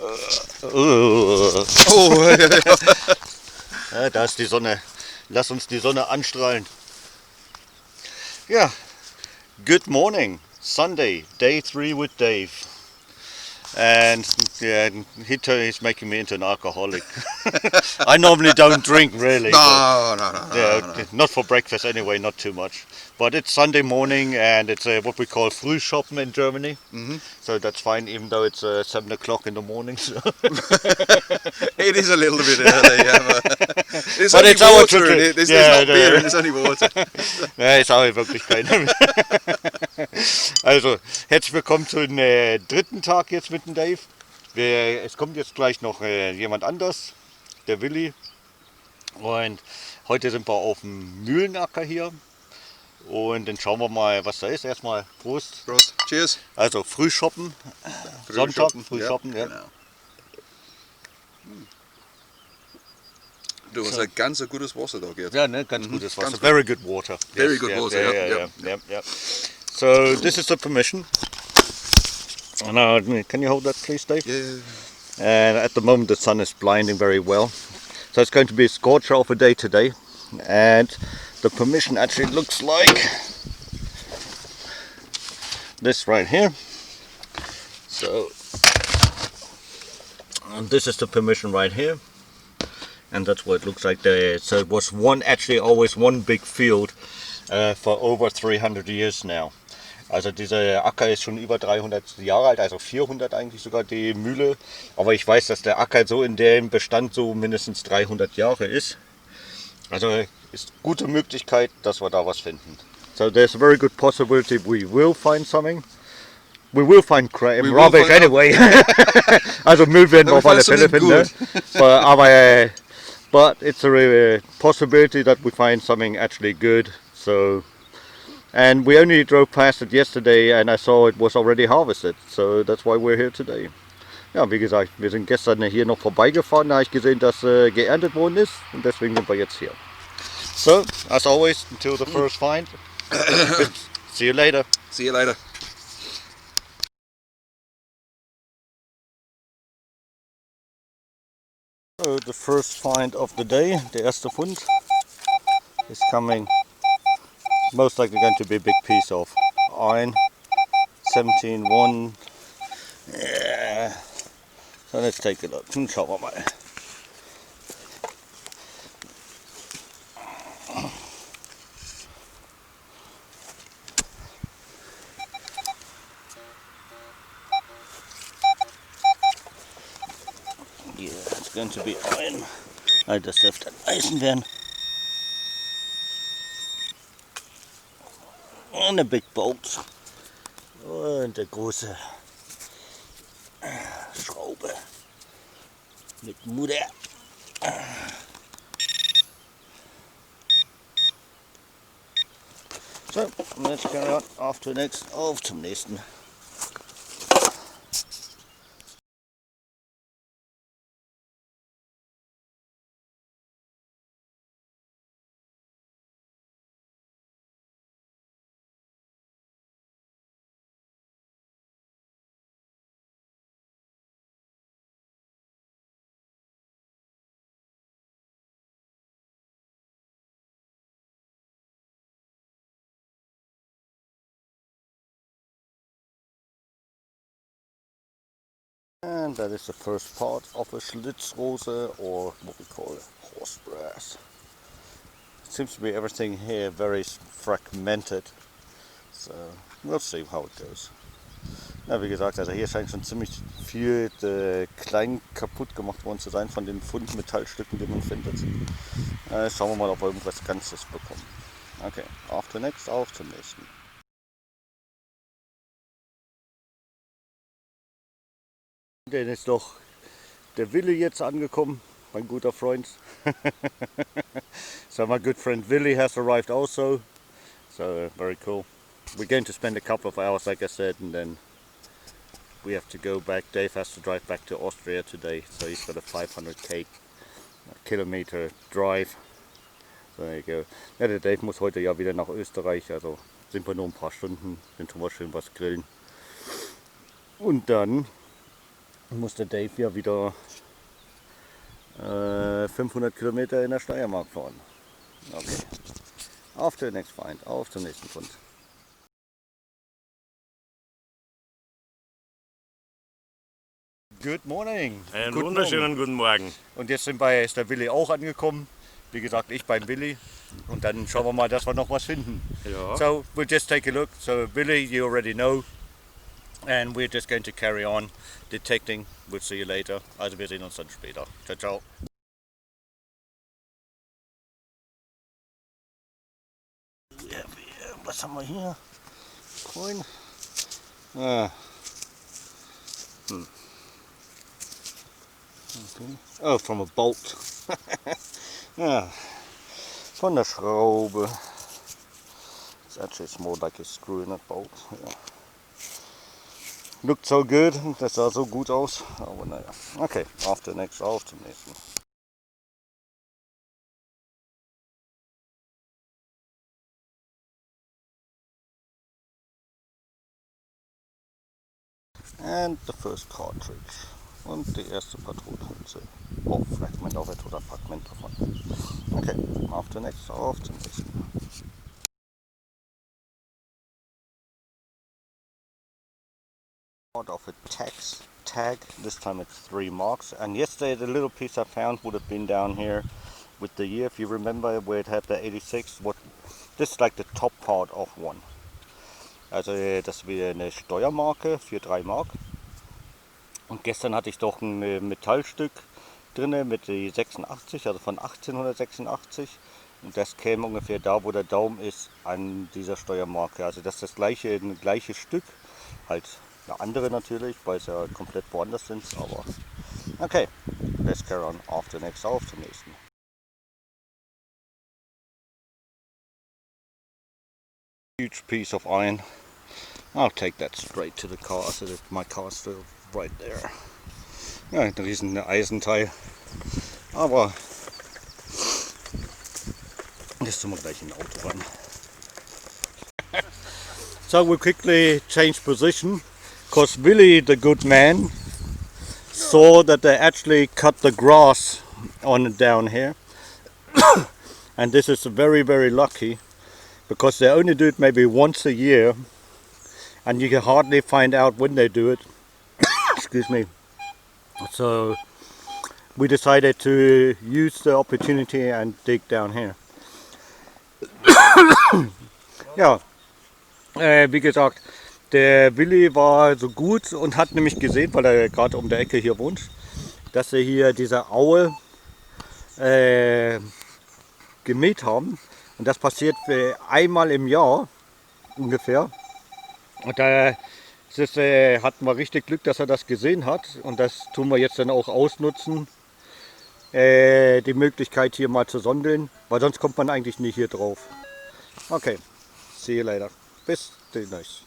Oh, ja, da ist die Sonne. Lass uns die Sonne anstrahlen. Ja, good morning. Sunday, day 3 with Dave. And yeah, he's making me into an alcoholic. I normally don't drink really. no. Not for breakfast anyway, not too much. But it's Sunday morning and it's what we call Frühschoppen in Germany. So that's fine, even though it's 7 o'clock in the morning. So. It is a little bit early, yeah, but there's But only it's our water in tradition. it. There's not beer and there's only water. Ja, ist auch in Wirklichkeit. Also, herzlich willkommen zum dritten Tag jetzt mit dem Dave. Es kommt jetzt gleich noch jemand anders, der Willy. Und heute sind wir auf dem Mühlenacker hier. Und dann schauen wir mal, was da ist. Erstmal Prost. Prost. Cheers. Also Frühschoppen. Sonntag, Frühschoppen, ja. Genau. Du hast ein ganz gutes Wasser da jetzt. Ja, ne, ganz gutes Wasser. Ganz Very good water. Very good water, yeah. So this is the permission. Now, can you hold that please, Dave? Yeah. And at the moment the sun is blinding very well. So it's going to be a scorcher of a day today. And the permission actually looks like this right here. So, and this is the permission right here. And that's what it looks like there. So it was always one big field for over 300 years now. Also dieser Acker ist schon über 300 Jahre alt, also 400 eigentlich sogar die Mühle. Aber ich weiß, dass der Acker so in dem Bestand so mindestens 300 Jahre ist. Also ist gute Möglichkeit, dass wir da was finden. So there's a very good possibility we will find something. We will find rubbish anyway. Also Müll werden wir auf alle Fälle finden. But it's a possibility that we find something actually good. So, and we only drove past it yesterday and I saw it was already harvested. So that's why we're here today. Ja, wie gesagt, wir sind gestern hier noch vorbeigefahren, da habe ich gesehen, dass geerntet worden ist und deswegen sind wir jetzt hier. So, as always, until the first find. See you later. See you later. So the first find of the day, der erste Fund, is coming. Most likely going to be a big piece of iron. 17.1. Yeah. So let's take a look. Schauen wir mal. Yeah, it's going to be iron. Das dürfte Eisen werden. Eine Big Bolt. Und der große Schraube mit Mutter. So, let's carry on. Auf zum nächsten. And that is the first part of a Schlitzrose, or what we call horse brass. It seems to be everything here very fragmented, so we'll see how it goes. Ja, wie gesagt, also hier scheint schon ziemlich viel klein kaputt gemacht worden zu sein von den Fundmetallstücken, die man findet. Schauen wir mal, ob wir irgendwas Ganzes bekommen. Okay, auf zum nächsten. Dann ist doch der Willy jetzt angekommen, mein guter Freund. So my good friend Willy has arrived also. So very cool. We're going to spend a couple of hours, like I said, and then we have to go back. Dave has to drive back to Austria today, so he's got a 500 kilometer drive. So there you go. Ja, der Dave muss heute ja wieder nach Österreich, also sind wir nur ein paar Stunden, dann tun wir schön was grillen. Und dann musste Dave ja wieder 500 Kilometer in der Steiermark fahren. Okay. Auf den nächsten Feind, auf zum nächsten Fund. Good morning. Einen Good wunderschönen morning. guten Morgen. Und jetzt ist der Willy auch angekommen. Wie gesagt, ich beim Willy. Und dann schauen wir mal, dass wir noch was finden. Ja. So we'll just take a look. So Willy, you already know. And we're just going to carry on detecting. We'll see you later. Also wir sehen uns dann später. Ciao, ciao. Ja, was haben wir hier? Coin. Ah. Okay. Oh, from a bolt. Ja, von der Schraube. It's actually more like a screw in a bolt. Yeah. Looked so good, das sah so gut aus, aber naja. Okay, auf zum nächsten. And the first cartridge. Und die erste Patronenhülse. Oh, Fragment of it oder Fragment davon. Okay, auf zum nächsten. Part of a tag, this time it's 3 marks. And yesterday the little piece I found would have been down here with the year, if you remember, where it had the 86. This is like the top part of one. Also das wäre eine Steuermarke für 3 Mark. Und gestern hatte ich doch ein Metallstück drin mit die 86, also von 1886. Und das käme ungefähr da, wo der Daumen ist, an dieser Steuermarke. Also das ist ein gleiches Stück. Halt eine andere natürlich, weil es ja komplett woanders sind. Aber okay, let's carry on. Auf zum nächsten. Huge piece of iron. I'll take that straight to the car, so that my car's still right there. Ja, ein riesen Eisenteil. Aber jetzt tun wir gleich in ein Auto ran. So we quickly change position, because Willy, the good man, saw that they actually cut the grass on down here. And this is very, very lucky, because they only do it maybe once a year, and you can hardly find out when they do it. Excuse me. So we decided to use the opportunity and dig down here. Ja, wie gesagt, der Willy war so gut und hat nämlich gesehen, weil er gerade um der Ecke hier wohnt, dass sie hier diese Aue gemäht haben. Und das passiert einmal im Jahr ungefähr. Und da hatten wir richtig Glück, dass er das gesehen hat. Und das tun wir jetzt dann auch ausnutzen, die Möglichkeit hier mal zu sondeln, weil sonst kommt man eigentlich nicht hier drauf. Okay, see you later. Bis demnächst.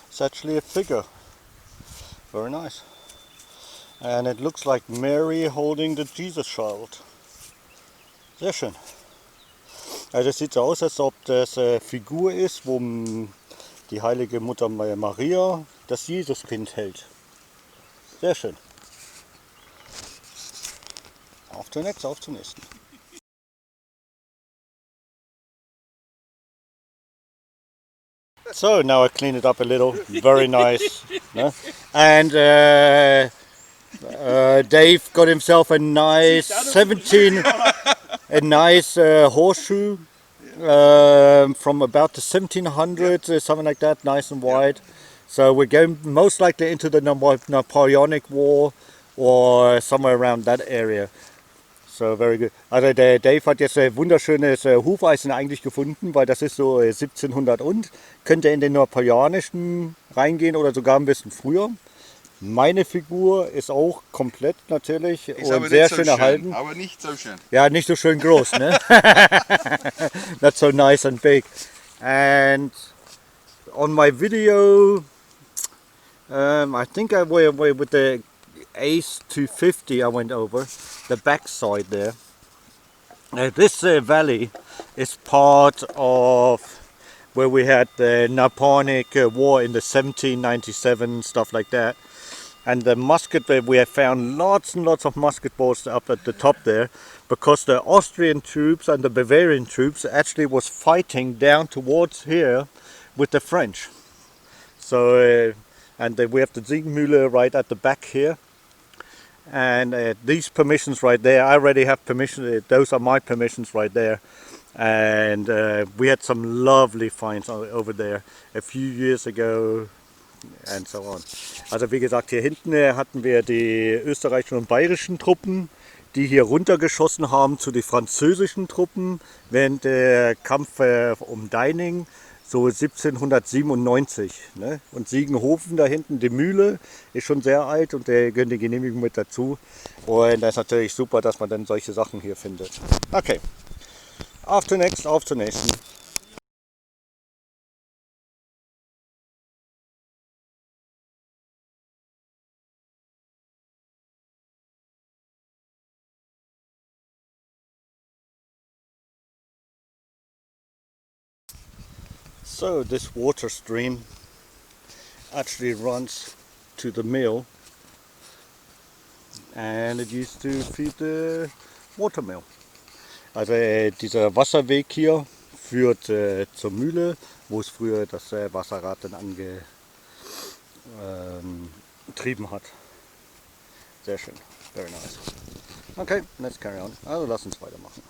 It's actually a figure. Very nice. And it looks like Mary holding the Jesus child. Sehr schön. Also das sieht so aus, als ob das eine Figur ist, wo die heilige Mutter Maria das Jesuskind hält. Sehr schön. Auf zum nächsten. So now I clean it up a little, very nice. No? And Dave got himself a nice horseshoe from about the 1700s, something like that, nice and wide. So we're going most likely into the Napoleonic War or somewhere around that area. So very good. Also der Dave hat jetzt ein wunderschönes Hufeisen eigentlich gefunden, weil das ist so 1700 und könnte in den napoleonischen reingehen oder sogar ein bisschen früher. Meine Figur ist auch komplett natürlich Ist und sehr schön erhalten. Aber nicht so schön. Ja, nicht so schön groß, ne? Not so nice and big. And on my video, I think I were with the Ace 250 I went over, the back side there. This valley is part of where we had the Napoleonic War in the 1797, stuff like that. And the musket, we have found lots and lots of musket balls up at the top there, because the Austrian troops and the Bavarian troops actually was fighting down towards here with the French. So, and we have the Ziegenmühle right at the back here. And these permissions right there, I already have permission, those are my permissions right there. And we had some lovely finds over there a few years ago and so on. Also wie gesagt, hier hinten hatten wir die österreichischen und bayerischen Truppen, die hier runtergeschossen haben zu den französischen Truppen während der Kampf um Deining, so 1797. Ne? Und Siegenhofen da hinten, die Mühle, ist schon sehr alt und der gehört die Genehmigung mit dazu. Und das ist natürlich super, dass man dann solche Sachen hier findet. Okay, auf zur nächsten. So this water stream actually runs to the mill, and it used to feed the watermill. Also dieser Wasserweg hier führt zur Mühle, wo es früher das Wasserrad dann angetrieben hat. Sehr schön, very nice. Okay, let's carry on. Also lass uns weitermachen.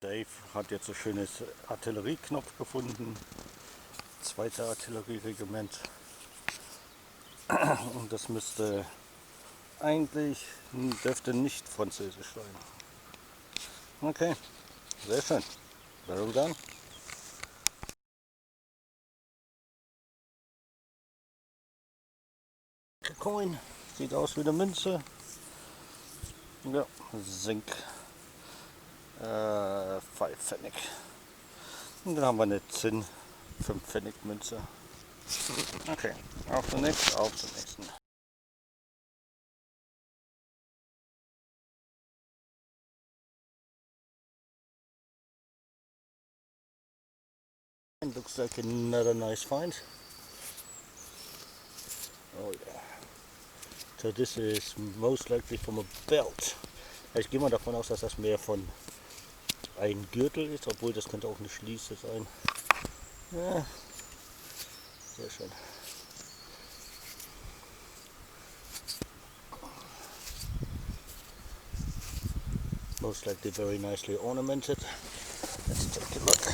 Dave hat jetzt ein schönes Artillerieknopf gefunden, zweiter Artillerieregiment, und das müsste eigentlich, dürfte nicht französisch sein. Okay, sehr schön, very done. Coin, sieht aus wie eine Münze, ja, Zink. 5 Pfennig. Und dann haben wir eine Zinn 5 Pfennig Münze. Okay, auf zum nächsten. It looks like another nice find. Oh yeah. So this is most likely from a belt. Ich gehe mal davon aus, dass das mehr von ein Gürtel ist, obwohl das könnte auch eine Schließe sein. Ja, sehr schön. Most likely very nicely ornamented. Let's take a look.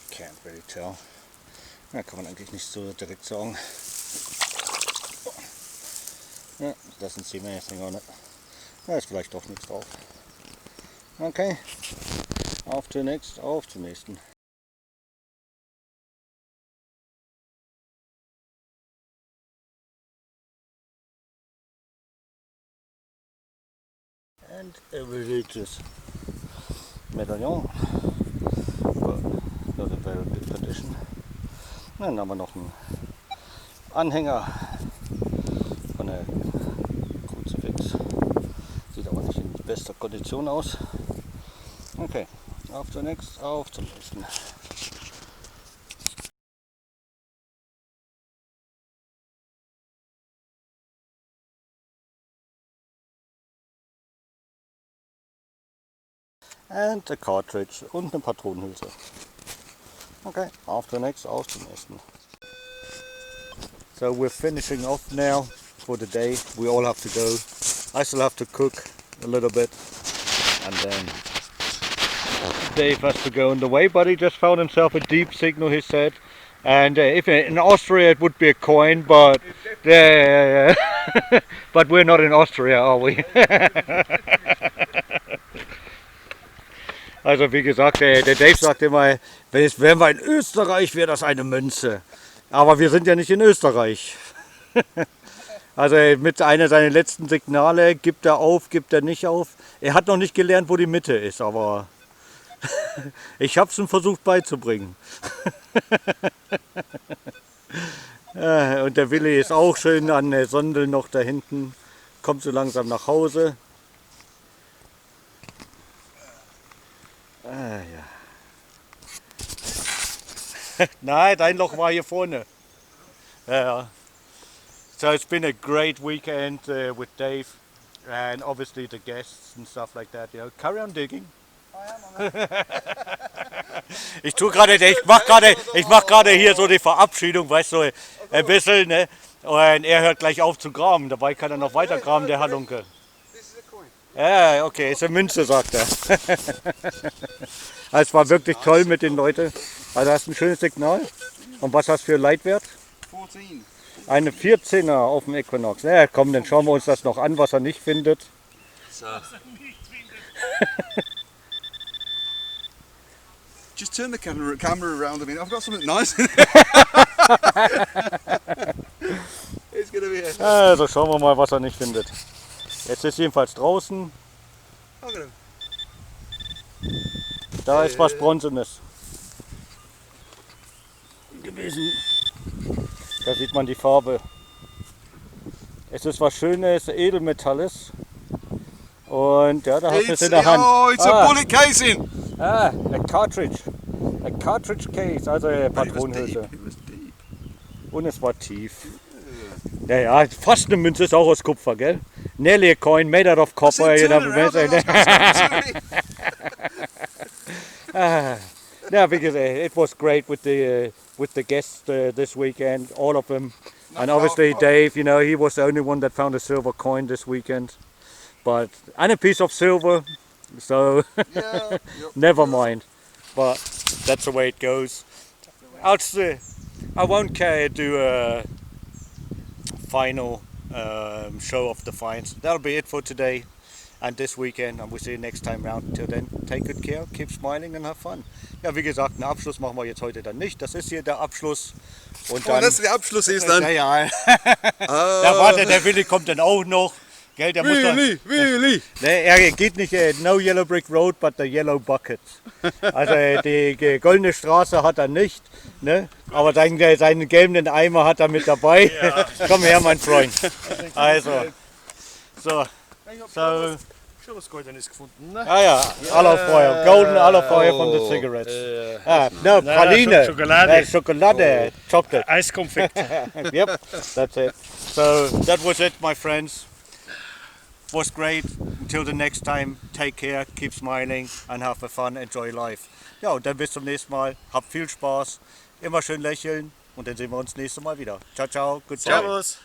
Can't really tell. Ja, kann man eigentlich nicht so direkt sagen. Ja, doesn't seem anything on it. Da ist vielleicht doch nichts drauf. Okay, auf zum nächsten. And a religious medallion. Not in very good condition. Dann haben wir noch einen Anhänger von der Kruzifix. Sieht aber nicht in bester Kondition aus. Okay, auf zum nächsten. And a cartridge und eine Patronenhülse. Okay, auf zum nächsten. So we're finishing off now for the day. We all have to go. I still have to cook a little bit, and then Dave has to go on the way, but he just found himself a deep signal, he said. And if in Austria it would be a coin, but but we're not in Austria, are we? Also wie gesagt, der Dave sagt immer, wären wir in Österreich, wäre das eine Münze. Aber wir sind ja nicht in Österreich. Also mit einer seiner letzten Signale, gibt er auf, gibt er nicht auf. Er hat noch nicht gelernt, wo die Mitte ist, aber ich habe es ihm versucht beizubringen. Und der Willy ist auch schön an der Sondel noch da hinten, kommt so langsam nach Hause. Ja. Nein, dein Loch war hier vorne. Ja. So it's been a great weekend with Dave and obviously the guests and stuff like that. You know, carry on digging. Ich mach gerade hier so die Verabschiedung, weißt du, ein bisschen, ne? Und er hört gleich auf zu graben. Dabei kann er noch weiter graben, der Halunke. Ja, okay, ist eine Münze, sagt er. Es war wirklich toll mit den Leuten. Also hast ein schönes Signal. Und was hast du für Leitwert? 14. Eine 14er auf dem Equinox. Na ja, komm, dann schauen wir uns das noch an, was er nicht findet. So. Just turn the camera around a minute. I've got something nice in it. It's gonna be Also schauen wir mal, was er nicht findet. Jetzt ist jedenfalls draußen. Da ist was Bronzenes gewesen. Da sieht man die Farbe. Es ist was Schönes, Edelmetalles. Und ja, da hast du es in der Hand. Oh, it's a bullet casing! A cartridge. A cartridge case, also Patronenhülse. Und es war tief. Ja, ja, fast eine Münze, ist auch aus Kupfer, gell? Nearly a coin made out of copper. You know, yeah, because it was great with the guests this weekend, all of them, and obviously Dave. You know, he was the only one that found a silver coin this weekend, and a piece of silver. So Yeah, never mind. But that's the way it goes. I won't care to do a final show of the finds. That'll be it for today and this weekend, and we'll see you next time round. Until then, take good care, keep smiling and have fun. Ja, wie gesagt, einen Abschluss machen wir jetzt heute dann nicht. Das ist hier der Abschluss. Und dann, das der Abschluss ist dann. Ja, ja. Da wartet der Willy, kommt dann auch noch. Gell, der Willy! Ne, er geht nicht no Yellow Brick Road, but the Yellow Bucket. Also die goldene Straße hat er nicht, ne? Aber seinen gelben Eimer hat er mit dabei. Ja. Komm her, mein Freund. Also, so. Ich habe was Goldenes gefunden, ne? Ah ja, Alufeuer, golden Alufeuer from the cigarettes. No, Praline. Schokolade. Schokolade, chocolate. Eiskonfekt. Yep, that's it. So that was it, my friends. Was great. Until the next time, take care, keep smiling and have fun, enjoy life. Ja, und dann bis zum nächsten Mal. Habt viel Spaß, immer schön lächeln und dann sehen wir uns nächstes Mal wieder. Ciao, ciao, goodbye. Servus.